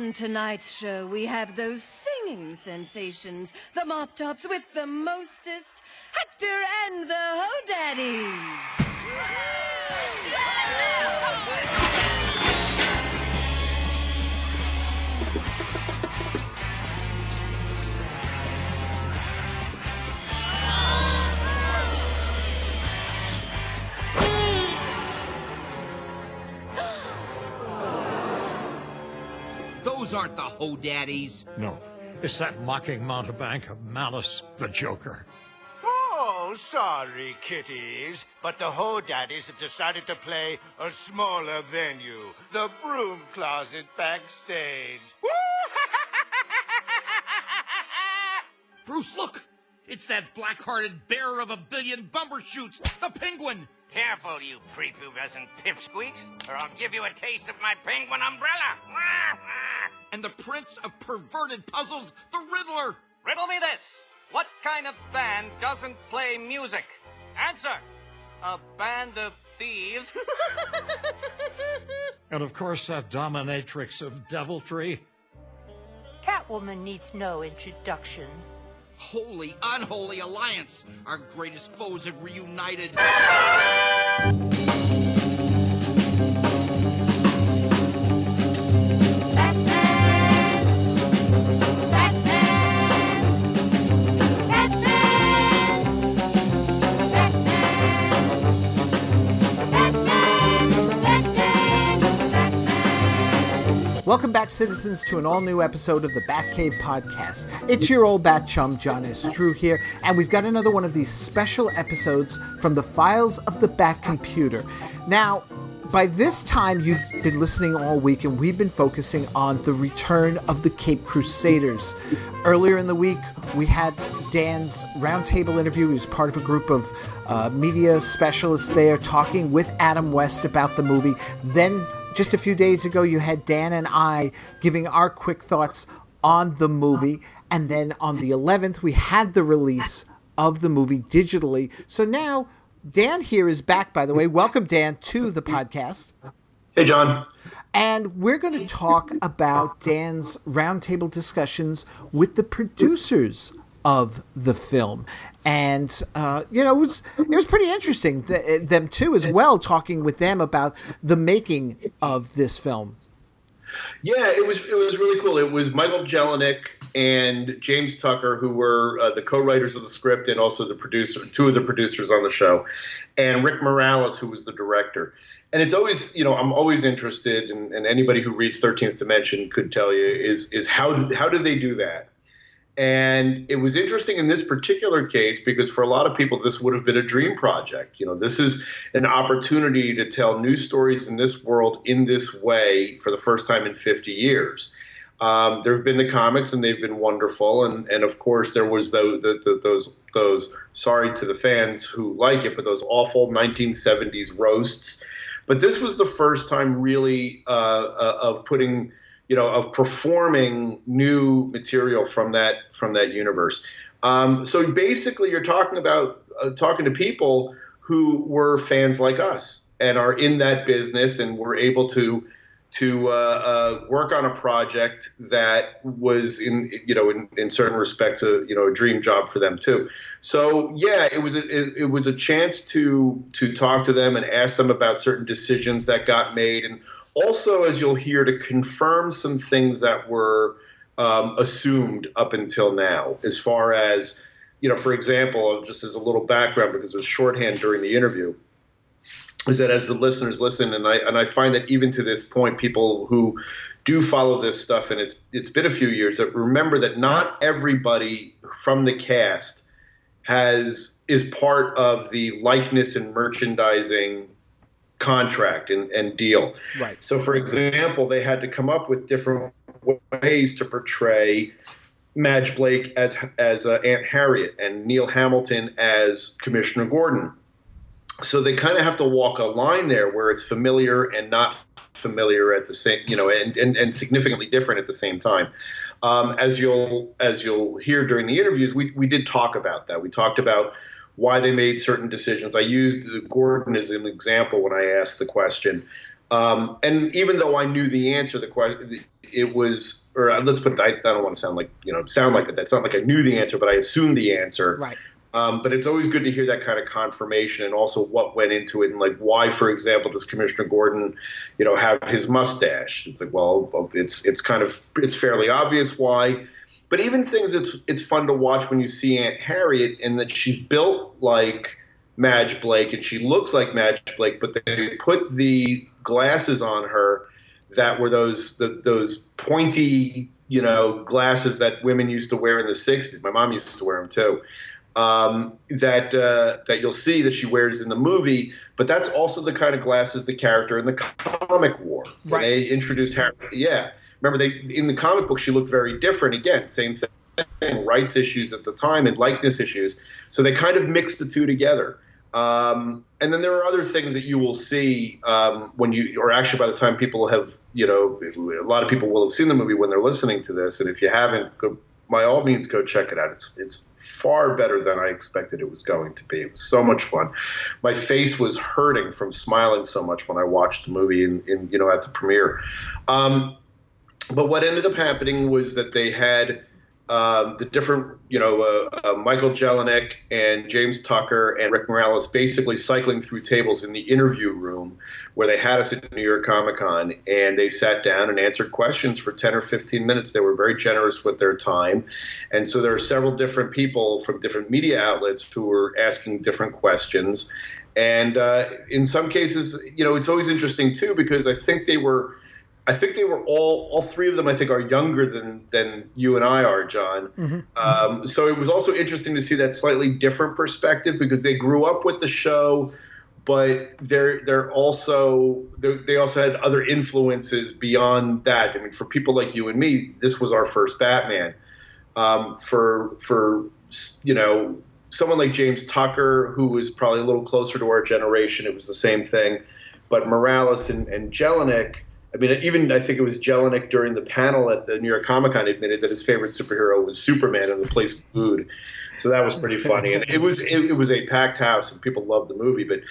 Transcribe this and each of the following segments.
On tonight's show, we have those singing sensations, the mop-tops with the mostest, Hector and the Ho-Daddies. Those aren't the Ho-Daddies. No, it's that mocking mountebank of Malice, the Joker. Oh, sorry, kitties, but the Ho-Daddies have decided to play a smaller venue, the broom closet backstage. Woo! Bruce, look! It's that black-hearted bearer of a billion bumbershoots, the Penguin! Careful, you prepubescent pipsqueaks, or I'll give you a taste of my penguin umbrella. And the prince of perverted puzzles, the Riddler! Riddle me this. What kind of band doesn't play music? Answer. A band of thieves. And of course, that dominatrix of deviltry. Catwoman needs no introduction. Holy, unholy alliance! Our greatest foes have reunited. Welcome back, citizens, to an all-new episode of the Batcave Podcast. It's your old bat chum, John S. Drew here, and we've got another one of these special episodes from the files of the Batcomputer. Now, by this time, you've been listening all week, and we've been focusing on the return of the Caped Crusaders. Earlier in the week, we had Dan's Roundtable interview. He was part of a group of media specialists there talking with Adam West about the movie. Then, just a few days ago, you had Dan and I giving our quick thoughts on the movie. And then on the 11th, we had the release of the movie digitally. So now, Dan here is back, by the way. Welcome, Dan, to the podcast. Hey, John. And we're going to talk about Dan's roundtable discussions with the producers of the film. And, it was pretty interesting, them too, as well, talking with them about the making of this film. Yeah, it was really cool. It was Michael Jelenic and James Tucker, who were the co-writers of the script and also two of the producers on the show, and Rick Morales, who was the director. And it's always, I'm always interested, and anybody who reads 13th Dimension could tell you, is how do they do that? And it was interesting in this particular case because for a lot of people, this would have been a dream project. This is an opportunity to tell new stories in this world in this way for the first time in 50 years. There have been the comics, and they've been wonderful. And of course, there was those sorry to the fans who like it, but those awful 1970s roasts. But this was the first time really of putting – of performing new material from that universe. So basically, you're talking to people who were fans like us and are in that business and were able to work on a project that was in certain respects a dream job for them too. So yeah, it was a chance to talk to them and ask them about certain decisions that got made, and also, as you'll hear, to confirm some things that were assumed up until now, as far as, for example, just as a little background, because it was shorthand during the interview, is that as the listeners listen, and I find that even to this point, people who do follow this stuff, and it's been a few years, that remember that not everybody from the cast is part of the likeness and merchandising contract and deal. Right. So, for example, they had to come up with different ways to portray Madge Blake as Aunt Harriet and Neil Hamilton as Commissioner Gordon. So they kind of have to walk a line there where it's familiar and not familiar at the same, and significantly different at the same time. As you'll hear during the interviews, we did talk about that. We talked about why they made certain decisions. I used Gordon as an example when I asked the question. And even though I knew the answer, the question, it was, or let's put it, I don't want to sound like that. That's not like I knew the answer, but I assumed the answer. Right. But it's always good to hear that kind of confirmation, and also what went into it, and like why, for example, does Commissioner Gordon, have his mustache? It's like, well, it's fairly obvious why. But even things it's fun to watch when you see Aunt Harriet, and that she's built like Madge Blake and she looks like Madge Blake, but they put the glasses on her that were those pointy, glasses that women used to wear in the 60s. My mom used to wear them too. That you'll see that she wears in the movie, but that's also the kind of glasses the character in the comic wore. Right. They introduced Harriet. Yeah. Remember, in the comic book, she looked very different. Again, same thing, rights issues at the time and likeness issues. So they kind of mixed the two together. And then there are other things that you will see or actually by the time people have, a lot of people will have seen the movie when they're listening to this. And if you haven't, by all means, go check it out. It's far better than I expected it was going to be. It was so much fun. My face was hurting from smiling so much when I watched the movie at the premiere. But what ended up happening was that they had the different, Michael Jelenic and James Tucker and Rick Morales basically cycling through tables in the interview room where they had us at New York Comic Con, and they sat down and answered questions for 10 or 15 minutes. They were very generous with their time. And so there are several different people from different media outlets who were asking different questions. And in some cases, it's always interesting too, because I think they were all three of them, I think, are younger than you and I are, John. Mm-hmm. So it was also interesting to see that slightly different perspective, because they grew up with the show, but they also had other influences beyond that. I mean, for people like you and me, this was our first Batman. For someone like James Tucker, who was probably a little closer to our generation, it was the same thing. But Morales and Jelenic, I mean, even I think it was Jelenic during the panel at the New York Comic Con admitted that his favorite superhero was Superman and the place food. So that was pretty funny. And it was a packed house and people loved the movie. But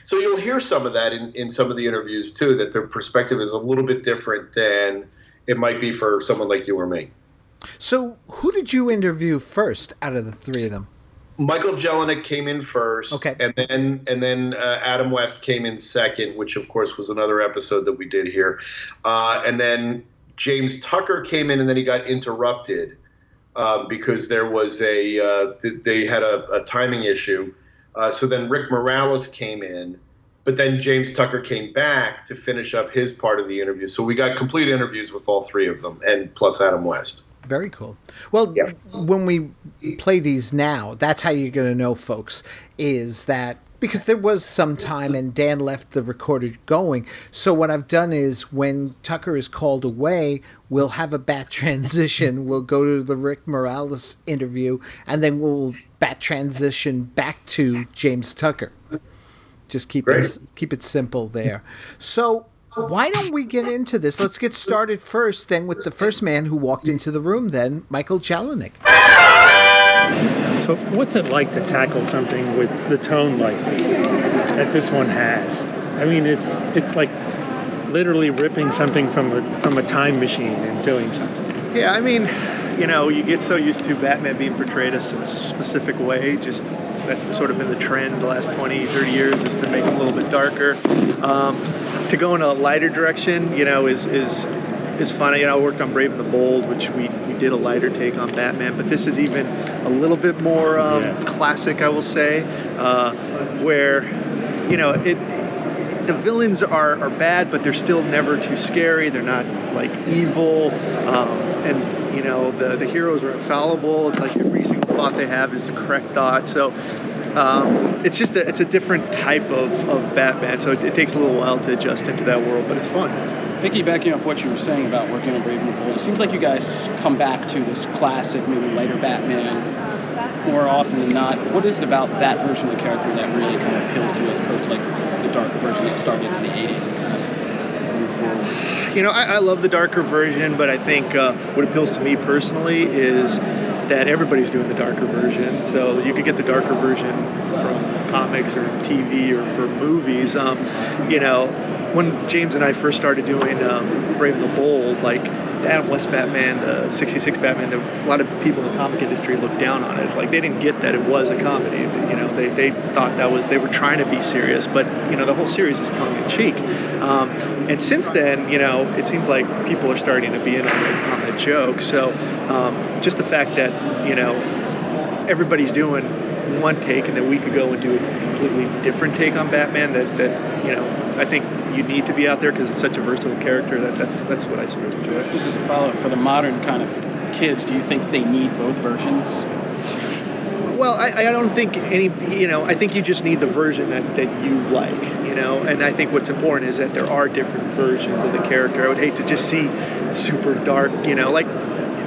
so you'll hear some of that in some of the interviews too, that their perspective is a little bit different than it might be for someone like you or me. So who did you interview first out of the three of them? Michael Jelenic came in first, okay, and then Adam West came in second, which of course was another episode that we did here, and then James Tucker came in, and then he got interrupted because there was they had a timing issue. So then Rick Morales came in, but then James Tucker came back to finish up his part of the interview. So we got complete interviews with all three of them, and plus Adam West. Very cool. Well, yeah. When we play these now, that's how you're going to know, folks, is that because there was some time and Dan left the recorder going. So what I've done is when Tucker is called away, we'll have a bat transition. We'll go to the Rick Morales interview, and then we'll bat transition back to James Tucker. Just keep it simple there. So why don't we get into this? Let's get started first, then, with the first man who walked into the room, then, Michael Jelenic. So what's it like to tackle something with the tone like this, that this one has? I mean, it's like literally ripping something from a time machine and doing something. Yeah, I mean, you get so used to Batman being portrayed in a specific way, just that's sort of been the trend the last 20, 30 years, is to make it a little bit darker. To go in a lighter direction, is fun. I worked on Brave and the Bold, which we did a lighter take on Batman, but this is even a little bit more classic, I will say, where, the villains are bad, but they're still never too scary. They're not, like, evil, and, the heroes are infallible. It's like every single thought they have is the correct thought. So it's a different type of Batman, so it takes a little while to adjust into that world, but it's fun. Piggybacking off what you were saying about working on Brave and the Bold, it seems like you guys come back to this classic, maybe lighter Batman more often than not. What is it about that version of the character that really kind of appeals to you as opposed to like the darker version that started in the 80s? I love the darker version, but I think what appeals to me personally is that everybody's doing the darker version. So you could get the darker version from comics or TV or for movies. when James and I first started doing Brave and the Bold, like the Adam West Batman, the 66 Batman, a lot of people in the comic industry looked down on it. Like, they didn't get that it was a comedy. You know, they thought they were trying to be serious, but, you know, the whole series is tongue in cheek. And since then, you know, it seems like people are starting to be in on the joke. So just the fact that, you know, everybody's doing one take, and then we could go and do a completely different take on Batman that you know, I think you need to be out there because it's such a versatile character. That's what I sort of enjoy. Just as a follow-up, for the modern kind of kids, do you think they need both versions? Well, I don't think you know, I think you just need the version that you like, you know, and I think what's important is that there are different versions of the character. I would hate to just see super dark, you know, like,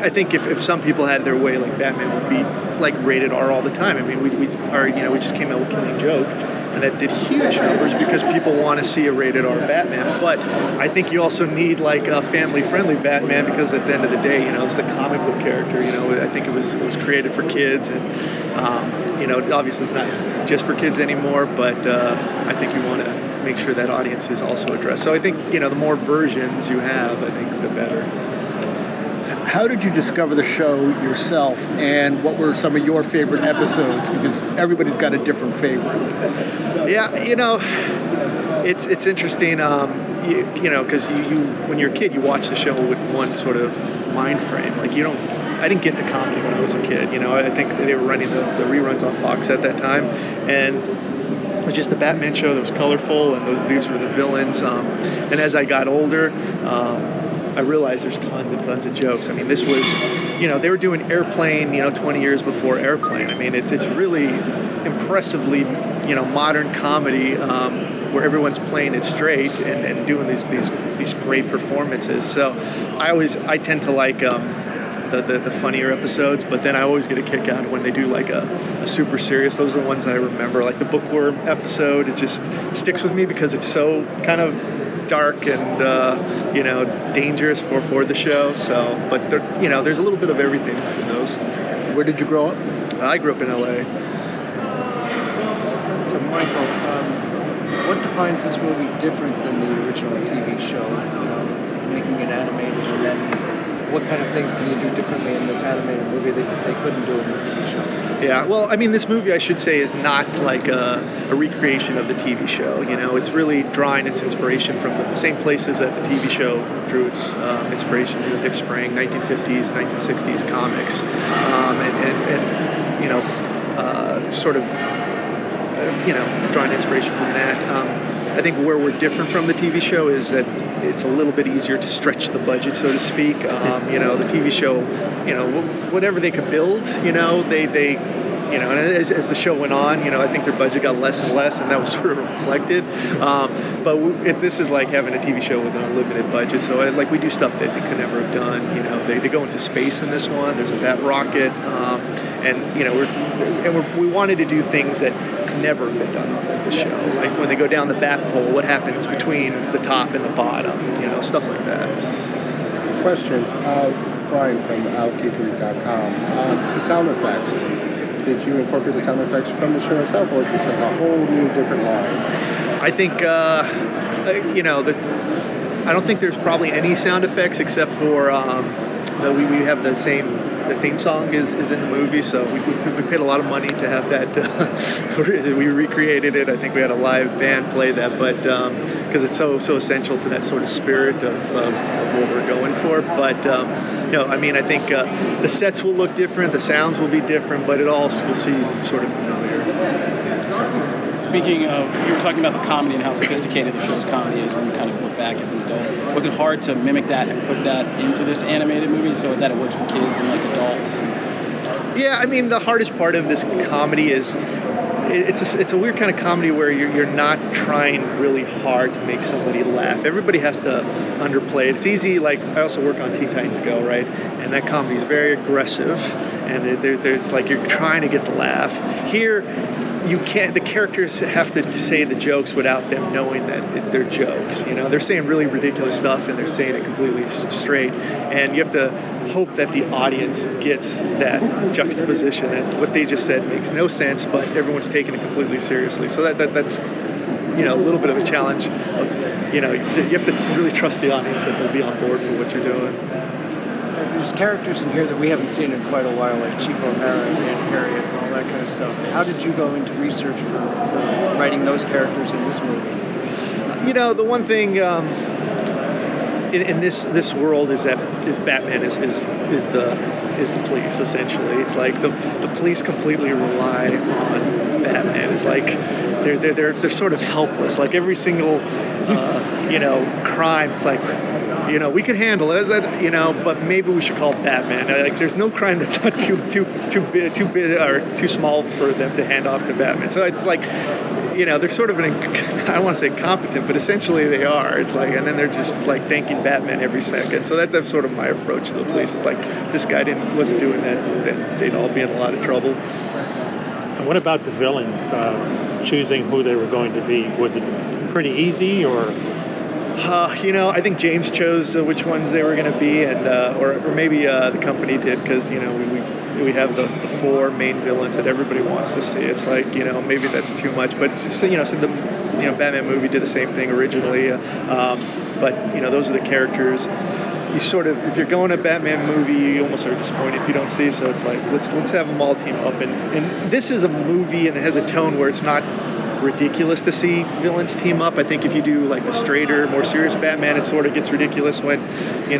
I think if some people had their way, like, Batman would be like rated R all the time. I mean, we just came out with Killing Joke, and that did huge numbers because people want to see a rated R Batman. But I think you also need like a family-friendly Batman because at the end of the day, you know, it's a comic book character. You know, I think it was created for kids, and you know, obviously it's not just for kids anymore. But I think you want to make sure that audience is also addressed. So I think, you know, the more versions you have, I think the better. How did you discover the show yourself, and what were some of your favorite episodes? Because everybody's got a different favorite. Yeah, you know, it's interesting. You know, because you when you're a kid, you watch the show with one sort of mind frame. Like, you don't. I didn't get the comedy when I was a kid. You know, I think they were running the reruns on Fox at that time, and it was just the Batman show that was colorful, and these were the villains. And as I got older, I realized there's tons and tons of jokes. I mean, this was, you know, they were doing Airplane, you know, 20 years before Airplane. I mean, it's really impressively, you know, modern comedy where everyone's playing it straight and doing these great performances. So I tend to like the funnier episodes, but then I always get a kick out when they do like a super serious. Those are the ones that I remember, like the Bookworm episode. It just sticks with me because it's so kind of dark and you know, dangerous for the show. So, but you know, there's a little bit of everything in those. Where did you grow up? I grew up in LA. So, Michael, what defines this movie different than the original TV show? You know, making it animated, and then what kind of things can you do differently in this animated movie that they couldn't do in the TV show? Yeah, well, I mean, this movie, I should say, is not like a recreation of the TV show. You know, it's really drawing its inspiration from the same places that the TV show drew its inspiration to: Dick Sprang, 1950s, 1960s comics, and you know, sort of, you know, drawing inspiration from that. I think where we're different from the TV show is that it's a little bit easier to stretch the budget, so to speak. You know, the TV show, you know, whatever they could build, you know, they you know, and as the show went on, you know, I think their budget got less and less, and that was sort of reflected. But this is like having a TV show with an unlimited budget, so like we do stuff that they could never have done. You know, they go into space in this one. There's a Bat rocket, and you know, we wanted to do things that could never have been done on the show. Like when they go down the Bat pole, what happens between the top and the bottom? You know, stuff like that. Question, Brian from outkeeping.com. The sound effects. Did you incorporate the sound effects from the show itself, or is this like a whole new different line? I think, you know, I don't think there's probably any sound effects except for we have the theme song is in the movie, so we paid a lot of money to have that. We recreated it. I think we had a live band play that, but because it's so essential to that sort of spirit of what we're going for. But no, I mean, I think the sets will look different, the sounds will be different, but it all will seem sort of familiar. Speaking of, you were talking about the comedy and how sophisticated the show's comedy is when you kind of look back as an adult. Was it hard to mimic that and put that into this animated movie so that it works for kids and like adults? Yeah, I mean, the hardest part of this comedy is it's a weird kind of comedy where you're not trying really hard to make somebody laugh. Everybody has to underplay it. It's easy, like, I also work on Teen Titans Go, right? And that comedy is very aggressive, and it's like you're trying to get the laugh. Here, you can't. The characters have to say the jokes without them knowing that they're jokes. You know, they're saying really ridiculous stuff and they're saying it completely straight. And you have to hope that the audience gets that juxtaposition. That what they just said makes no sense, but everyone's taking it completely seriously. So that's a little bit of a challenge of, you have to really trust the audience that they'll be on board with what you're doing. There's characters in here that we haven't seen in quite a while, like Chief O'Hara and Aunt Harriet and all that kind of stuff. How did you go into research for writing those characters in this movie? The one thing in this world is that Batman is the police, essentially. It's like the police completely rely on Batman. It's like they're sort of helpless. Like every single crime, it's like, we could handle it, but maybe we should call Batman. Like there's no crime that's not too big or too small for them to hand off to Batman. So it's like, they're sort of I don't want to say incompetent, but essentially they are. It's like, and then they're just like thanking Batman every second. So that's sort of my approach to the police. It's like, this guy wasn't doing that, then they'd all be in a lot of trouble. And what about the villains? Choosing who they were going to be, was it pretty easy, or? I think James chose which ones they were going to be, and or maybe the company did, because we have the 4 main villains that everybody wants to see. It's like, maybe that's too much, but so the Batman movie did the same thing originally, but those are the characters. You sort of, if you're going to a Batman movie, you almost are disappointed if you don't see. So it's like, let's have them all team up, and this is a movie, and it has a tone where it's not ridiculous to see villains team up. I think if you do like a straighter, more serious Batman, it sort of gets ridiculous when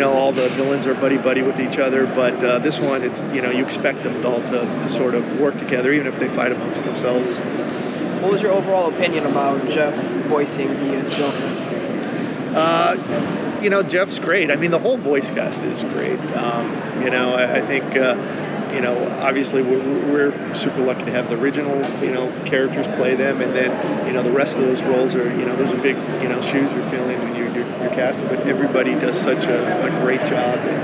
all the villains are buddy with each other. But this one, it's you expect them all to sort of work together, even if they fight amongst themselves. What was your overall opinion about Jeff voicing the Joker? Jeff's great. I mean, the whole voice cast is great. I think. Obviously we're super lucky to have the original, characters play them, and then, the rest of those roles are, those are big, shoes you're filling when you're casting, but everybody does such a great job, and,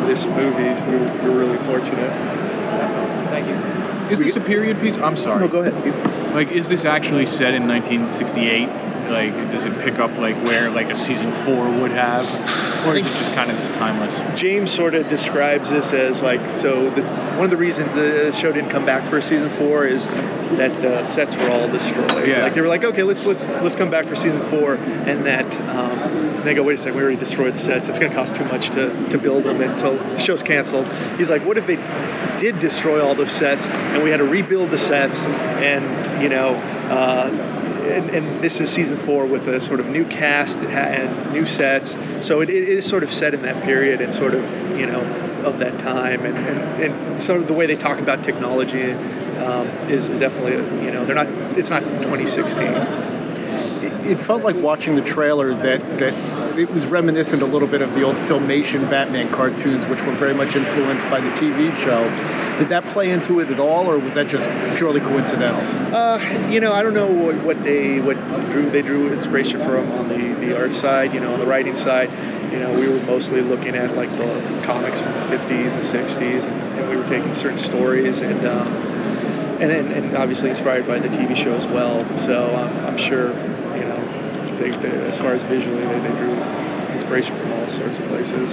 this movie, we're really fortunate. Thank you. Is this a period piece? I'm sorry. No, go ahead. Like, is this actually set in 1968? Like, does it pick up, like, where, like, a season 4 would have? Or is it just kind of this timeless? James sort of describes this as, like, one of the reasons the show didn't come back for season 4 is that the sets were all destroyed. Yeah. Like, they were like, okay, let's come back for season 4, and that, they go, wait a second, we already destroyed the sets. It's going to cost too much to build them, and so the show's canceled. He's like, what if they did destroy all those sets, and we had to rebuild the sets, and, and this is season 4 with a sort of new cast and new sets, so it is sort of set in that period and sort of, of that time, and sort of the way they talk about technology is definitely, it's not 2016. It felt like watching the trailer that it was reminiscent a little bit of the old Filmation Batman cartoons, which were very much influenced by the TV show. Did that play into it at all, or was that just purely coincidental? I don't know what they drew inspiration from on the art side. On the writing side, we were mostly looking at like the comics from the 50s and 60s, and we were taking certain stories and obviously inspired by the TV show as well. So I'm sure, they, as far as visually, they drew inspiration from all sorts of places.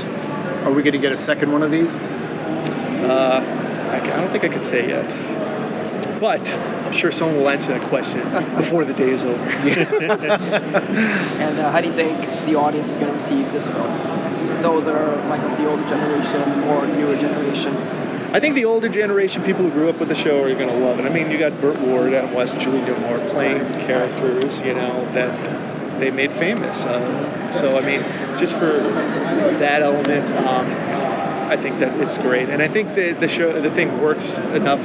Are we going to get a second one of these? I don't think I can say yet. But I'm sure someone will answer that question before the day is over. And how do you think the audience is going to receive this film? Those that are like of the older generation and the more newer generation. I think the older generation, people who grew up with the show, are going to love it. I mean, you got Burt Ward, Adam West, Julie Newmar playing characters, that they made famous. So, I mean, just for that element, I think that it's great. And I think the thing works enough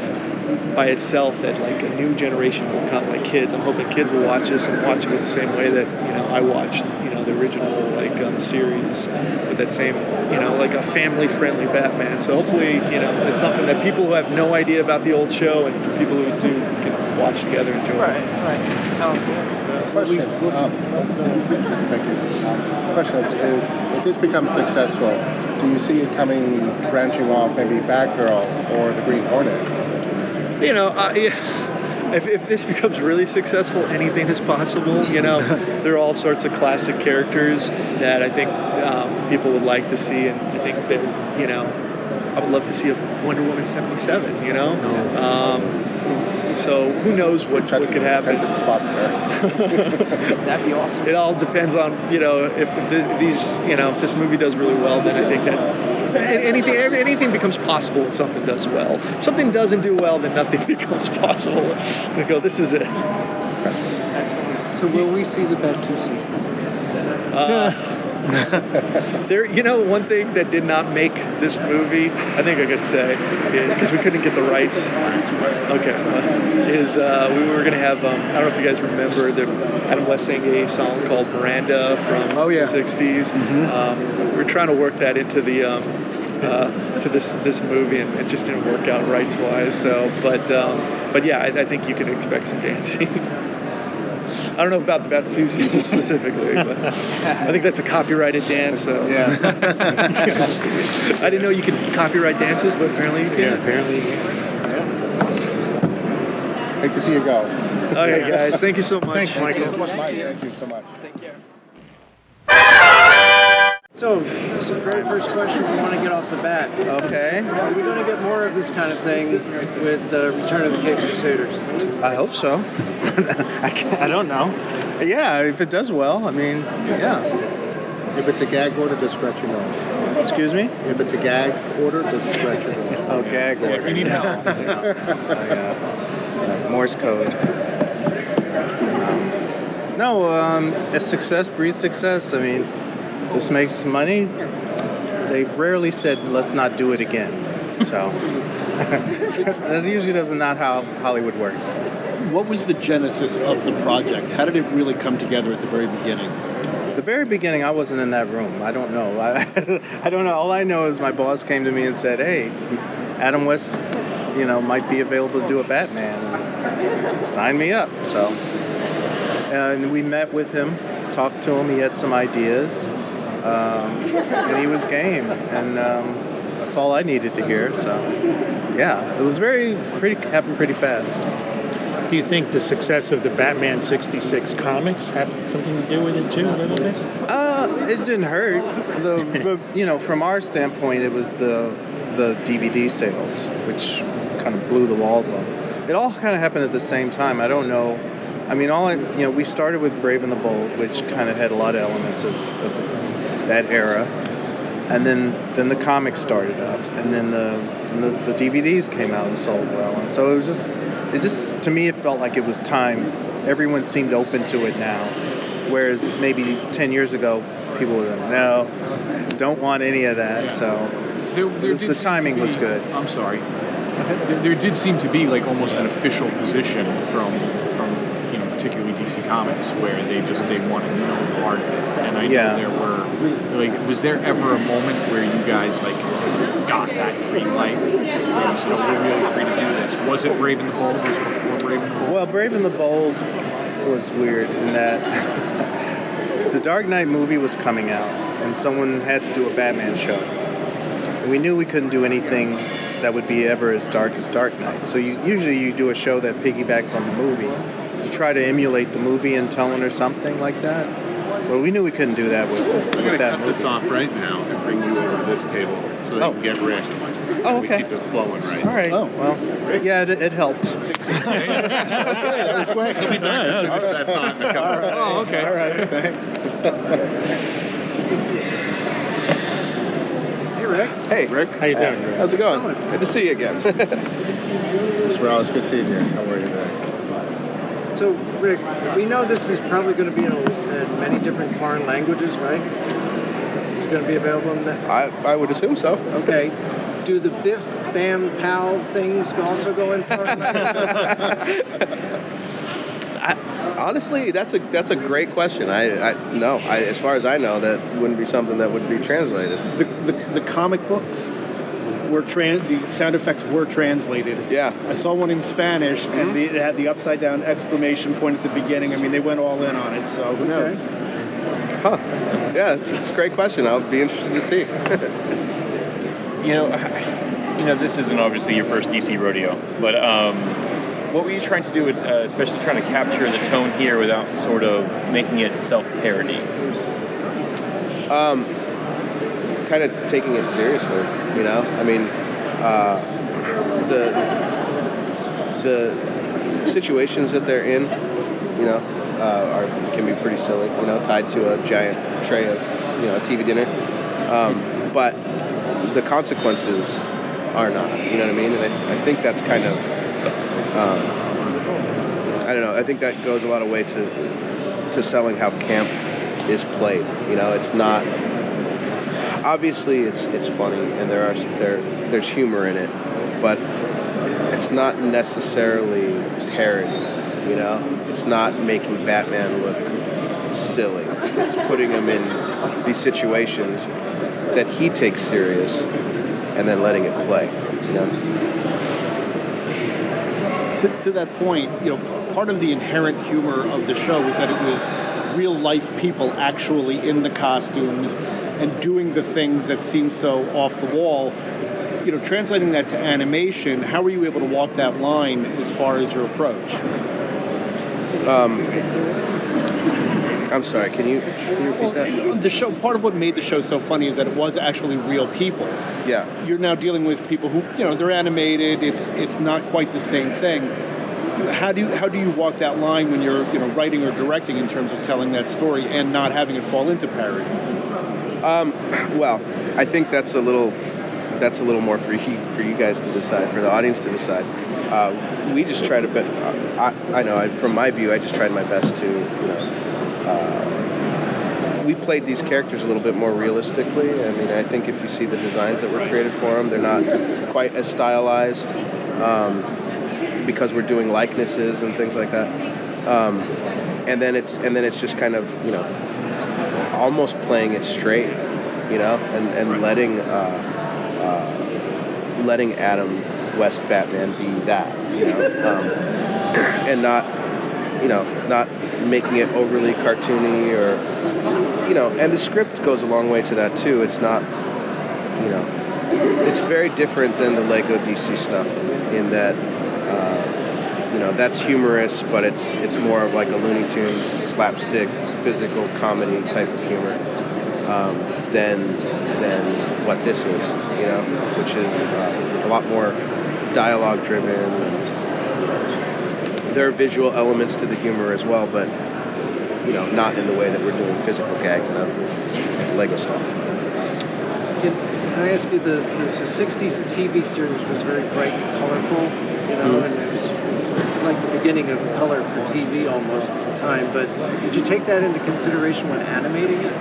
by itself that, like, a new generation will come, like kids. I'm hoping kids will watch this and watch it in the same way that, I watched, the original, series with that same, like a family-friendly Batman. So hopefully, it's something that people who have no idea about the old show and people who do can watch together and enjoy. Right. Sounds good. Question. Thank you. Question: if this becomes successful, do you see it branching off maybe Batgirl or the Green Hornet? If this becomes really successful, anything is possible. There are all sorts of classic characters that I think people would like to see, and I think that I would love to see a Wonder Woman 77. So who knows what could happen. Spots there. That'd be awesome. It all depends on, if if this movie does really well, then I think that anything becomes possible when something does well. If something doesn't do well, then nothing becomes possible. We go, this is it. Excellent. So will we see the Batusi? One thing that did not make this movie, I think I could say, because we couldn't get the rights. Okay, we were going to have, I don't know if you guys remember, Adam West sang a song called Miranda from the 60s. Mm-hmm. We were trying to work that into the to this movie, and it just didn't work out rights-wise. So, but yeah, I think you can expect some dancing. I don't know about the Batsusi specifically, but I think that's a copyrighted dance. So. Yeah. I didn't know you could copyright dances, but apparently you can. Yeah, apparently you can. Hate to see you go. Okay, guys. Thank you so much. Thanks, Michael. Thank you so much. Take care. So, this is the very first question we want to get off the bat. Okay. Are we going to get more of this kind of thing with the Return of the Caped Crusaders? I hope so. I don't know. Yeah, if it does well, I mean, yeah. If it's a gag order, just scratch your nose. Excuse me? If it's a gag order, just scratch your nose. Oh, gag order. If you need help. Morse code. A success breeds success. I mean, this makes money. They rarely said, let's not do it again. So, that usually not how Hollywood works. What was the genesis of the project? How did it really come together at the very beginning? The very beginning, I wasn't in that room. I don't know. I don't know. All I know is my boss came to me and said, hey, Adam West, might be available to do a Batman. Sign me up. So, and we met with him, talked to him. He had some ideas. And he was game, and that's all I needed to hear. So, yeah, it was happened pretty fast. Do you think the success of the Batman 66 comics had something to do with it too, a little bit? It didn't hurt. From our standpoint, it was the DVD sales, which kind of blew the walls off. It all kind of happened at the same time. I don't know. I mean, we started with Brave and the Bold, which kind of had a lot of elements of that era, and then the comics started up, and then the DVDs came out and sold well, and so it just to me it felt like it was time. Everyone seemed open to it now, whereas maybe 10 years ago people were like, no, don't want any of that. Yeah. So the timing was good. I'm sorry. There did seem to be like almost an official position from particularly DC Comics, where they wanted no part of it. And I know there were, was there ever a moment where you guys got that green light? We're really free to do this. Was it Brave and the Bold? Was it before Brave and the Bold? Well, Brave and the Bold was weird in that the Dark Knight movie was coming out, and someone had to do a Batman show. And we knew we couldn't do anything that would be ever as dark as Dark Knight. So usually you do a show that piggybacks on the movie. You try to emulate the movie in tone or something like that. Well, we knew we couldn't do that with that movie. I'm going to cut this off right now and bring you over to this table so that you can get Rick. Oh, okay. We keep this flowing, right? All right. Oh, well, yeah, it helped. That was great. He'll be back. That thought in a couple of days. Oh, okay. All right. Thanks. Hey, Rick. Hey, Rick. How you doing, Rick? How's it going? Good to see you again. Mr. Morales, good seeing you. How are you today? So, Rick, we know this is probably going to be in many different foreign languages, right? It's going to be available in that? I would assume so. Okay. Do the Biff, Bam, Pow things also go in foreign languages? Honestly, that's a great question. As far as I know, that wouldn't be something that would be translated. The comic books the sound effects were translated. Yeah. I saw one in Spanish, and it had the upside down exclamation point at the beginning. I mean, they went all in on it, so who knows? Huh. Yeah, it's a great question. I'll be interested to see. This isn't obviously your first DC rodeo, but what were you trying to do with, especially trying to capture the tone here without sort of making it self-parody? Kind of taking it seriously, I mean, situations that they're in, can be pretty silly, tied to a giant tray of, TV dinner. But the consequences are not, you know what I mean? And I think that's kind of, I don't know, I think that goes a lot of way to selling how camp is played. It's not, obviously it's funny and there's humor in it, but it's not necessarily parody, It's not making Batman look silly. It's putting him in these situations that he takes serious and then letting it play, To that point, part of the inherent humor of the show was that it was real life people actually in the costumes and doing the things that seem so off the wall. Translating that to animation, how were you able to walk that line as far as your approach? I'm sorry, can you repeat that? The show, part of what made the show so funny is that it was actually real people. Yeah. You're now dealing with people who, they're animated, it's not quite the same thing. How do you walk that line when you're, writing or directing in terms of telling that story and not having it fall into parody? Well, I think that's a little more for you guys to decide, for the audience to decide. We just try to, from my view, I just tried my best to, we played these characters a little bit more realistically. I mean, I think if you see the designs that were created for them, they're not quite as stylized because we're doing likenesses and things like that. And then it's just kind of, almost playing it straight, and letting Adam West Batman be that, and not making it overly cartoony or, and the script goes a long way to that too. It's not, it's very different than the Lego DC stuff in that, that's humorous, but it's more of like a Looney Tunes slapstick physical comedy type of humor than what this is, which is a lot more dialogue driven. There are visual elements to the humor as well, but not in the way that we're doing physical gags and other Lego stuff. Can I ask you, the 60s TV series was very bright and colorful, and it was like the beginning of color for TV almost at the time, but did you take that into consideration when animating it?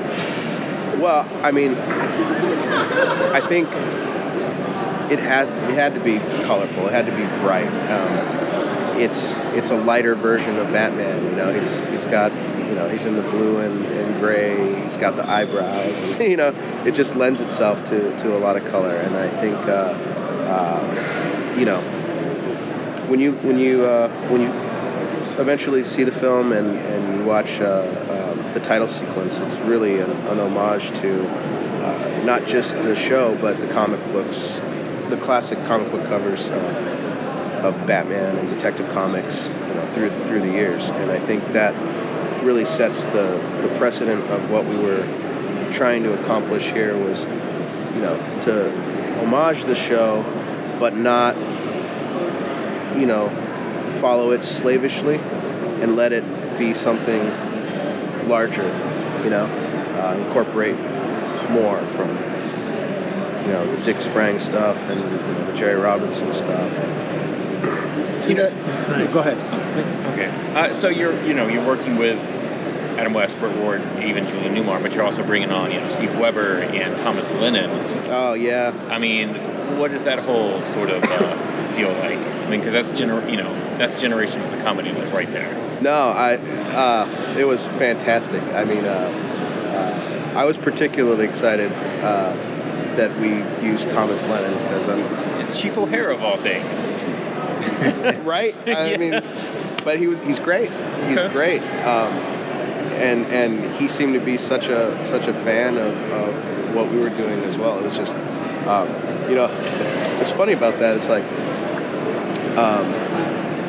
Well, I mean, I think it had to be colorful. It had to be bright. It's a lighter version of Batman. He's got, he's in the blue and gray. He's got the eyebrows. And, it just lends itself to a lot of color. And I think, when you eventually see the film and you watch the title sequence, it's really an homage to not just the show, but the comic books, the classic comic book covers of Batman and Detective Comics, through the years. And I think that really sets the precedent of what we were trying to accomplish here was, to homage the show, but not, follow it slavishly and let it be something larger, incorporate more from, the Dick Sprang stuff and the Jerry Robinson stuff. Go ahead. Okay. So you're working with Adam West, Burt Ward, even Julian Newmar, but you're also bringing on, Steve Weber and Thomas Lennon. Oh yeah. I mean, what does that whole sort of feel like? I mean, because that's generations of comedy right there. No, it was fantastic. I mean, I was particularly excited that we used Thomas Lennon because it's Chief O'Hare of all things. Right? I mean, but he's great. He's great. And he seemed to be such a fan of what we were doing as well. It was just, what's funny about that is like,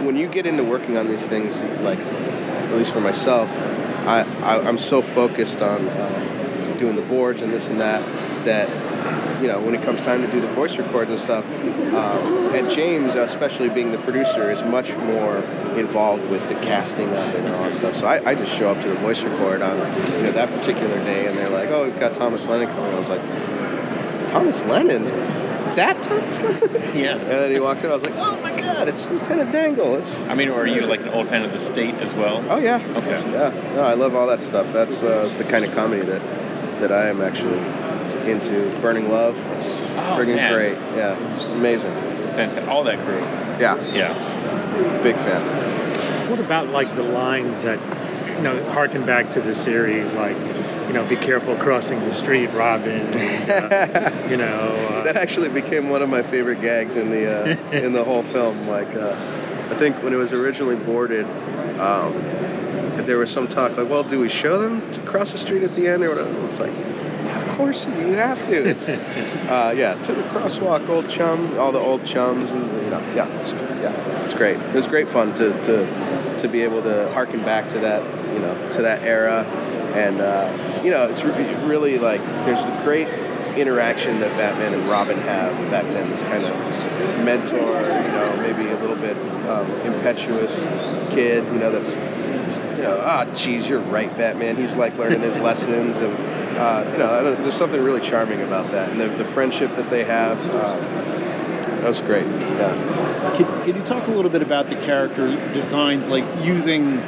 when you get into working on these things, like, at least for myself, I'm so focused on doing the boards and this and that when it comes time to do the voice records and stuff, and James, especially being the producer, is much more involved with the casting of it and all that stuff. So I just show up to the voice record on, that particular day, and they're like, "Oh, we've got Thomas Lennon coming." I was like, "Thomas Lennon? That Thomas Lennon?" Yeah. And then he walked in, I was like, "Oh my God, it's Lieutenant Dangle." Or are you like an old fan of the State as well? Oh yeah. Okay. Yeah. No, I love all that stuff. That's the kind of comedy that I am actually into. Burning Love, friggin' great. Yeah, it's amazing. It's fantastic. All that crew. Yeah. Yeah. Big fan. What about like the lines that harken back to the series, like be careful crossing the street, Robin. And, that actually became one of my favorite gags in the whole film. Like, I think when it was originally boarded, there was some talk like, well, do we show them to cross the street at the end or whatever? It's like, of course you have to. It's to the crosswalk, old chum, all the old chums, and it's great. It was great fun to be able to harken back to that, to that era, and it's really like there's a great interaction that Batman and Robin have back then. This kind of mentor, maybe a little bit impetuous kid, that's. Geez, you're right, Batman. He's like learning his lessons, and there's something really charming about that, and the friendship that they have. That was great. Yeah. Can you talk a little bit about the character designs, like using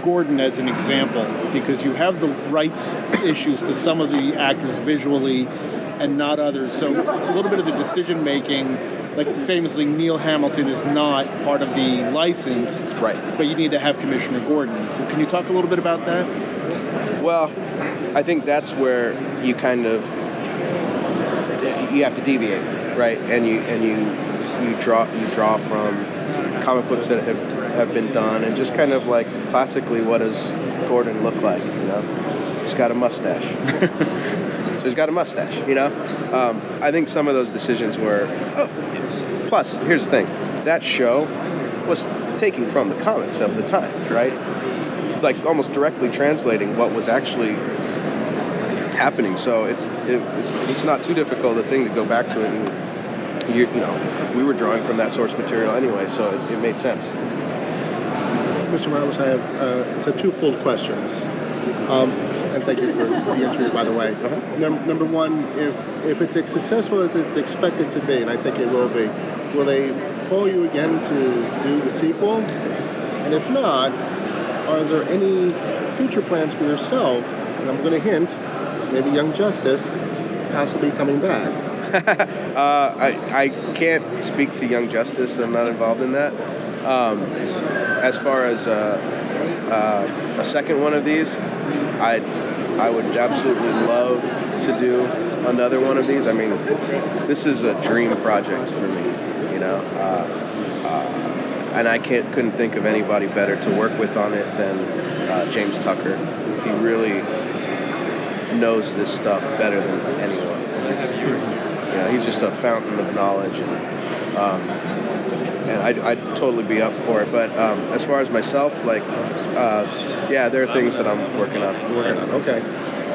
Gordon as an example, because you have the rights issues to some of the actors visually, and not others. So a little bit of the decision making. Like famously, Neil Hamilton is not part of the license, right? But you need to have Commissioner Gordon. So can you talk a little bit about that? Well, I think that's where you kind of you have to deviate, right? And you draw from comic books that have been done, and just kind of like classically, what does Gordon look like? He's got a mustache. He's got a mustache, I think some of those decisions were... plus, here's the thing. That show was taking from the comics of the time, right? Like, almost directly translating what was actually happening. So it's not too difficult a thing to go back to it. And, we were drawing from that source material anyway, so it made sense. Mr. Morales, I have it's a twofold questions. And thank you for the interview, by the way. Number one, if it's as successful as it's expected to be, and I think it will they call you again to do the sequel? And if not, are there any future plans for yourself? And I'm going to hint, maybe Young Justice possibly coming back. I can't speak to Young Justice. I'm not involved in that. As far as a second one of these, I would absolutely love to do another one of these. I mean, this is a dream project for me, and I couldn't think of anybody better to work with on it than James Tucker. He really knows this stuff better than anyone. He's just a fountain of knowledge, and I'd totally be up for it. But as far as myself, there are things that I'm working on. Okay.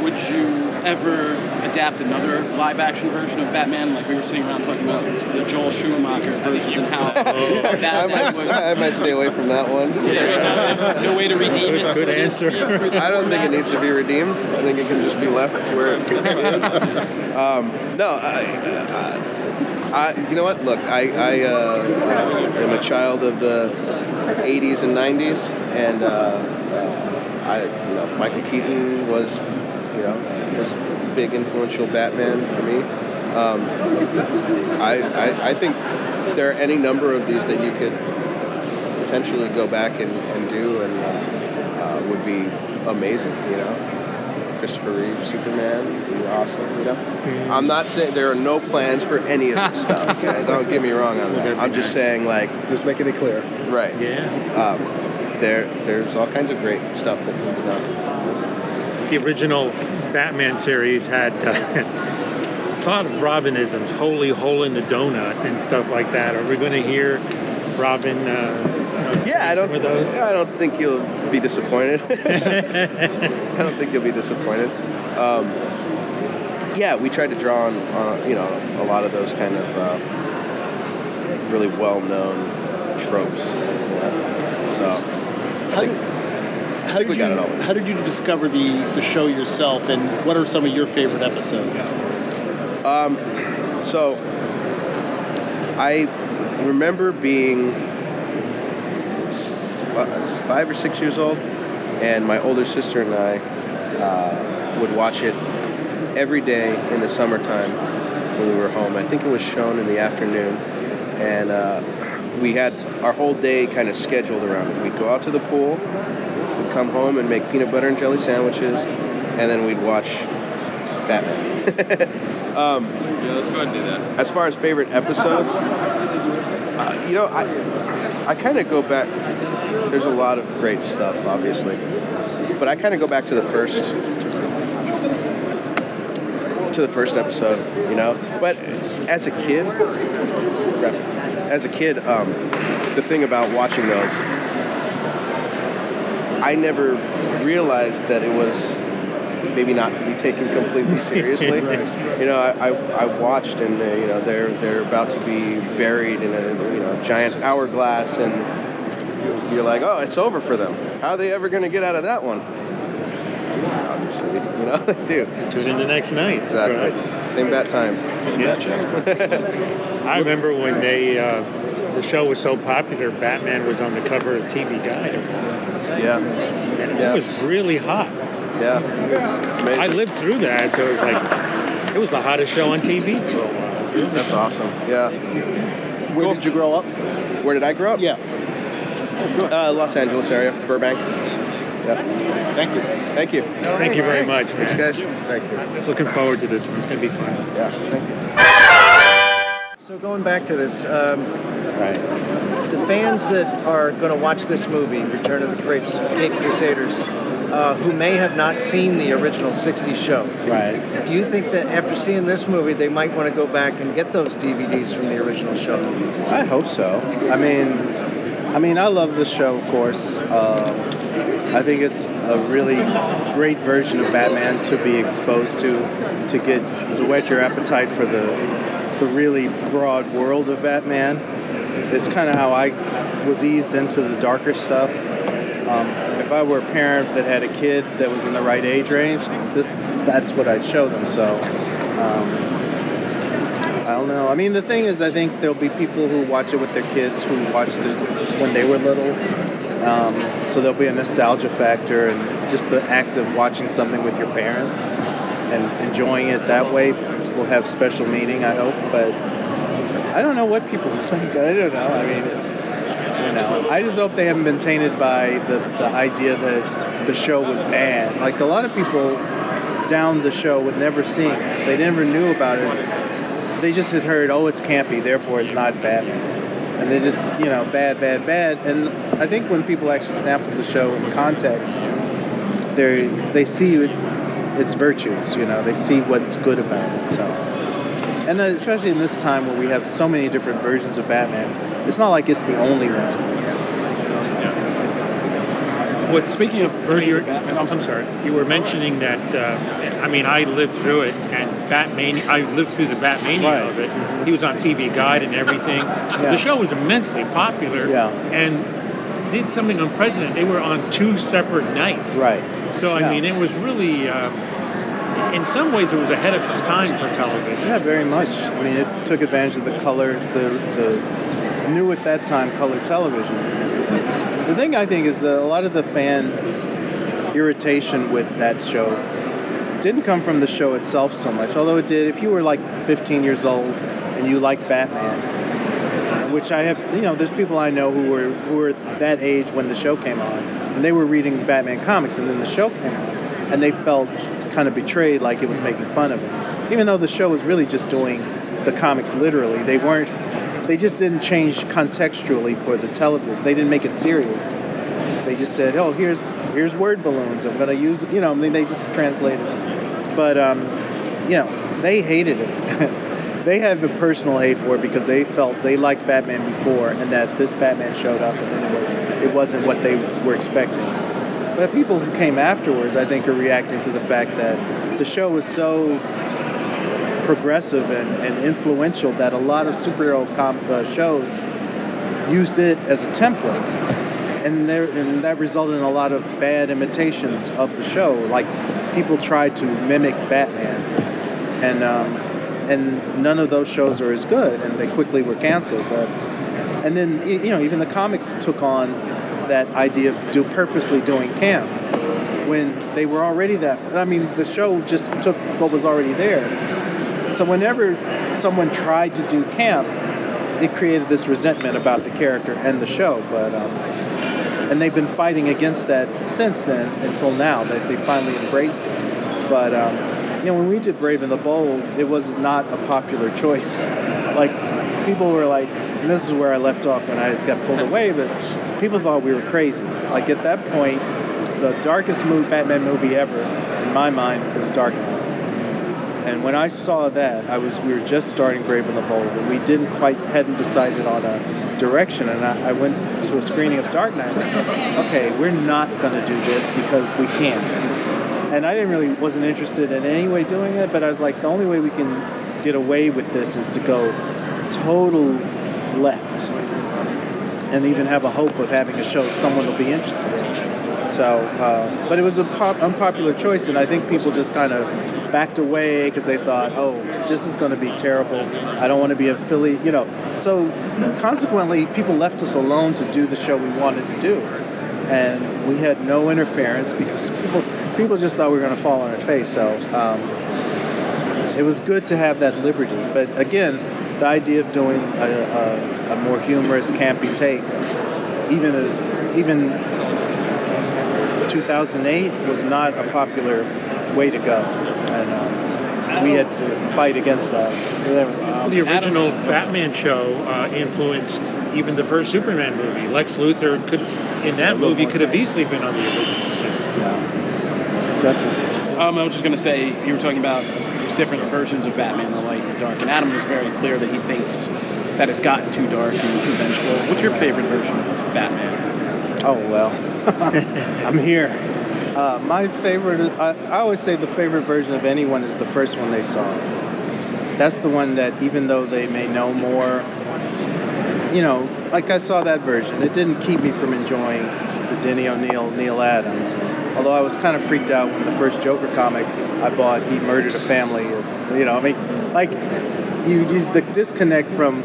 Would you ever adapt another live-action version of Batman? Like we were sitting around talking about the Joel Schumacher version and how I might stay away from that one. No way to redeem it. Good answer. I don't think it needs to be redeemed. I think it can just be left where it is. You know what? Look, I am a child of the 80s and 90s, and Michael Keaton was a big influential Batman for me. I think there are any number of these that you could potentially go back and do, and would be amazing. Christopher Reeve, Superman, would be awesome. I'm not saying there are no plans for any of this stuff. Okay? Don't get me wrong on that. I'm just saying, just making it clear. Right. Yeah. There's all kinds of great stuff that can be done. The original Batman series had a lot of Robinisms, holy hole in the donut and stuff like that. Are we going to hear Robin? I don't think you'll be disappointed. I don't think you'll be disappointed. yeah, we tried to draw on a lot of those kind of really well-known tropes. So how did you discover the show yourself, and what are some of your favorite episodes? So I remember being 5 or 6 years old, and my older sister and I would watch it every day in the summertime when we were home. I think it was shown in the afternoon, and we had our whole day kind of scheduled around it. We'd go out to the pool, we'd come home and make peanut butter and jelly sandwiches, and then we'd watch Batman. Yeah, let's go ahead and do that. As far as favorite episodes, I kind of go back. There's a lot of great stuff, obviously, but I kind of go back to the first episode, But as a kid, the thing about watching those, I never realized that it was maybe not to be taken completely seriously. I watched, and they're about to be buried in a giant hourglass, and you're like, oh, it's over for them. How are they ever going to get out of that one? Obviously, they do. Tune in the next night. Exactly. Right. Same bat time. Same bat channel. I remember when the show was so popular, Batman was on the cover of TV Guide. Yeah. And it was really hot. Yeah. I lived through that, so it was like, it was the hottest show on TV for a while. That's awesome. Yeah. Where did you grow up? Where did I grow up? Yeah. Los Angeles area, Burbank. Yeah. Thank you. Thank you. Thank you very much. Thanks, guys. Thank you. Looking forward to this one. It's going to be fun. Yeah. Thank you. So going back to this, right. The fans that are going to watch this movie, Return of the Caped Crusaders, who may have not seen the original 60s show. Right. Do you think that after seeing this movie, they might want to go back and get those DVDs from the original show? I hope so. I mean, I love this show, of course. I think it's a really great version of Batman to be exposed to whet your appetite for the really broad world of Batman. It's kind of how I was eased into the darker stuff. If I were a parent that had a kid that was in the right age range, that's what I'd show them. So, I don't know. I mean, the thing is, I think there'll be people who watch it with their kids who watched it when they were little. So there'll be a nostalgia factor, and just the act of watching something with your parents and enjoying it that way will have special meaning, I hope. But I don't know what people think. I don't know. I mean, I just hope they haven't been tainted by the idea that the show was bad. Like, a lot of people down the show with never seeing it. They never knew about it. They just had heard, oh, it's campy, therefore it's not Batman. And they just, bad. And I think when people actually sample the show in context, they see its virtues, they see what's good about it. So, and especially in this time where we have so many different versions of Batman, it's not like it's the only one. Well, speaking of versions of Batman, I'm sorry, you were mentioning that, I lived through it, and I lived through the Batmania of it. He was on TV Guide and everything. So the show was immensely popular, and did something unprecedented. They were on 2 separate nights. Right. So, I mean, it was really, in some ways, it was ahead of its time for television. Yeah, very much. I mean, it took advantage of the color, the new at that time color television. The thing I think is that a lot of the fan irritation with that show didn't come from the show itself so much, although it did. If you were like 15 years old and you liked Batman, which I have, there's people I know who were that age when the show came on, and they were reading Batman comics, and then the show came on, and they felt kind of betrayed, like it was making fun of it. Even though the show was really just doing the comics literally, they just didn't change contextually for the television. They didn't make it serious. They just said, oh, here's word balloons. I'm going to use, they just translated it. But, they hated it. They have a personal hate for it because they felt they liked Batman before, and that this Batman showed up, and it wasn't what they were expecting. But people who came afterwards, I think, are reacting to the fact that the show was so progressive and influential that a lot of superhero shows used it as a template, and that resulted in a lot of bad imitations of the show. Like, people tried to mimic Batman, and none of those shows are as good, and they quickly were canceled. And then, even the comics took on that idea of purposely doing camp when they were already that. I mean, the show just took what was already there. So whenever someone tried to do camp, it created this resentment about the character and the show. But and they've been fighting against that since then until now that they finally embraced it. But when we did Brave and the Bold, it was not a popular choice. Like, people were like, and this is where I left off when I got pulled away, but people thought we were crazy. Like, at that point, the darkest Batman movie ever, in my mind, was Dark Knight. And when I saw that, we were just starting Brave and the Bold, and we hadn't decided on a direction. And I went to a screening of Dark Knight. And I thought, okay, we're not going to do this because we can't. And I wasn't interested in any way doing it, but I was like, the only way we can get away with this is to go total left, and even have a hope of having a show that someone will be interested in. So, but it was an unpopular choice, and I think people just kind of backed away because they thought, oh, this is going to be terrible. I don't want to be affiliated, So, consequently, people left us alone to do the show we wanted to do, and we had no interference because people just thought we were going to fall on our face. So, it was good to have that liberty. But again, the idea of doing a more humorous, campy take, even 2008 was not a popular way to go, and we had to fight against that. The original Batman show influenced even the first Superman movie. Lex Luthor could have easily been on the original set. Yeah. I was just going to say, you were talking about different versions of Batman, the light and the dark, and Adam was very clear that he thinks that it's gotten too dark and too vengeful. What's your favorite version of Batman? Oh, well, I'm here. My favorite, I always say the favorite version of anyone is the first one they saw. That's the one that, even though they may know more, like I saw that version, it didn't keep me from enjoying the Denny O'Neil, Neil Adams. Although I was kind of freaked out when the first Joker comic I bought, he murdered a family. The disconnect from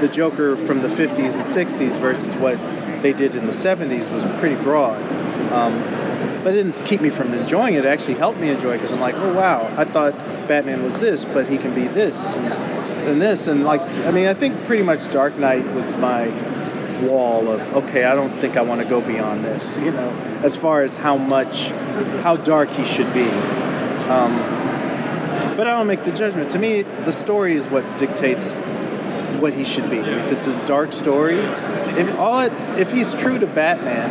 the Joker from the 50s and 60s versus what they did in the 70s was pretty broad. But it didn't keep me from enjoying it. It actually helped me enjoy it because I'm like, oh wow, I thought Batman was this, but he can be this and this. And I think pretty much Dark Knight was my wall of, okay, I don't think I want to go beyond this, as far as how dark he should be. But I don't make the judgment. To me, the story is what dictates what he should be. If it's a dark story, if he's true to Batman,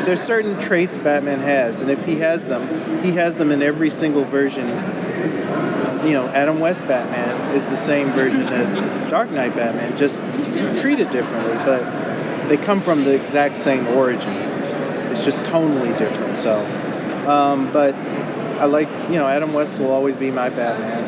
there's certain traits Batman has, and if he has them in every single version. Adam West Batman is the same version as Dark Knight Batman, just treated differently, but they come from the exact same origin. It's just tonally different. So, but I like, Adam West will always be my Batman.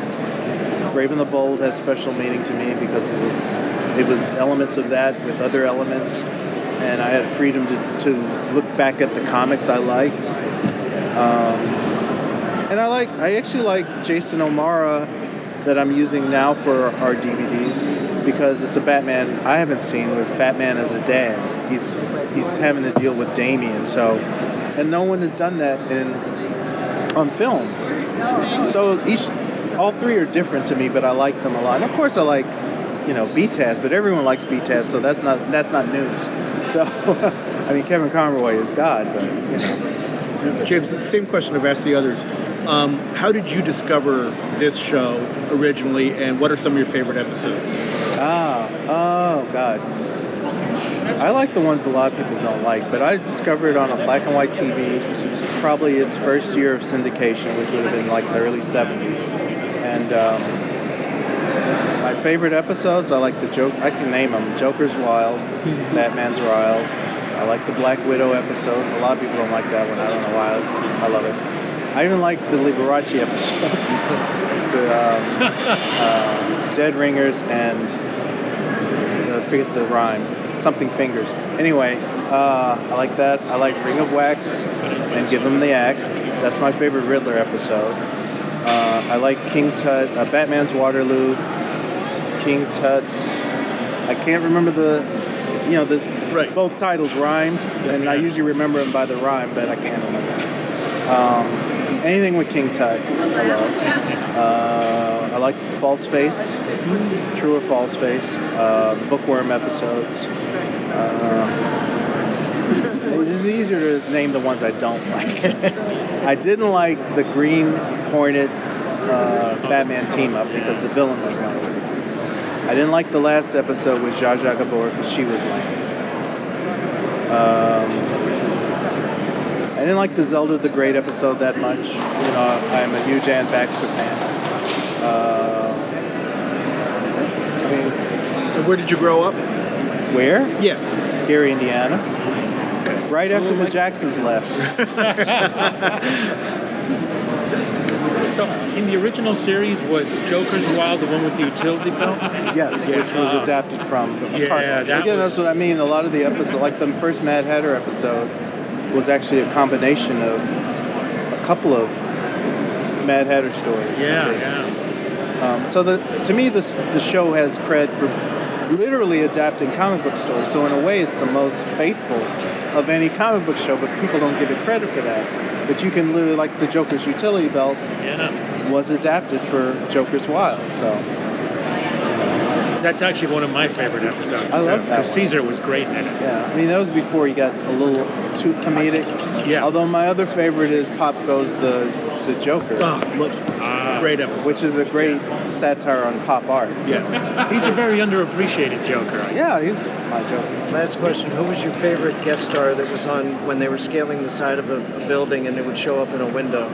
Brave and the Bold has special meaning to me because it was elements of that with other elements, and I had freedom to look back at the comics I liked. And I actually like Jason O'Mara that I'm using now for our DVDs because it's a Batman I haven't seen. It was Batman as a dad. He's having to deal with Damian, and no one has done that on film. So all three are different to me, but I like them a lot. And of course I like BTAS, but everyone likes BTAS, so that's not news. So Kevin Conroy is God, but James, the same question I've asked the others. How did you discover this show originally, and what are some of your favorite episodes? Oh, God. I like the ones a lot of people don't like, but I discovered it on a black and white TV, probably its first year of syndication, which would have been like the early 70s. And my favorite episodes, I like the Joker. I can name them. Joker's Wild, Batman's Wild. I like the Black Widow episode. A lot of people don't like that one. I don't know why. I love it. I even like the Liberace episodes. The Dead Ringers and I forget the rhyme. Something Fingers. Anyway, I like that. I like Ring of Wax and Give Him the Axe. That's my favorite Riddler episode. I like King Tut, Batman's Waterloo, King Tut's. I can't remember both titles rhymed, and I usually remember them by the rhyme, but I can't remember. Anything with King Tut, I love. I like False Face, True or False Face, Bookworm episodes. It's easier to name the ones I don't like. I didn't like the Green Hornet Batman team-up because the villain was lame. I didn't like the last episode with Zsa Zsa Gabor because she was lame. I didn't like the Zelda the Great episode that much. I'm a huge Ann Baxter fan. And where did you grow up? Where? Yeah. Gary, Indiana. Right after the Jacksons left. So, in the original series, was Joker's Wild the one with the utility belt? Yes, which was adapted from the that's what I mean. A lot of the episodes, like the first Mad Hatter episode, was actually a combination of a couple of Mad Hatter stories. So to me, the show has cred for literally adapting comic book stories. So in a way, it's the most faithful of any comic book show, but people don't give it credit for that. But you can literally, like the Joker's utility belt was adapted for Joker's Wild. So that's actually one of my favorite episodes. I love that. Caesar was great in it. Yeah, I mean that was before he got a little too comedic. Yeah. Although my other favorite is Pop Goes the Joker. Great episode. Which is a great satire on pop art. Yeah. He's a very underappreciated Joker. Yeah, he's my Joker. Last question. Who was your favorite guest star that was on when they were scaling the side of a building and it would show up in a window?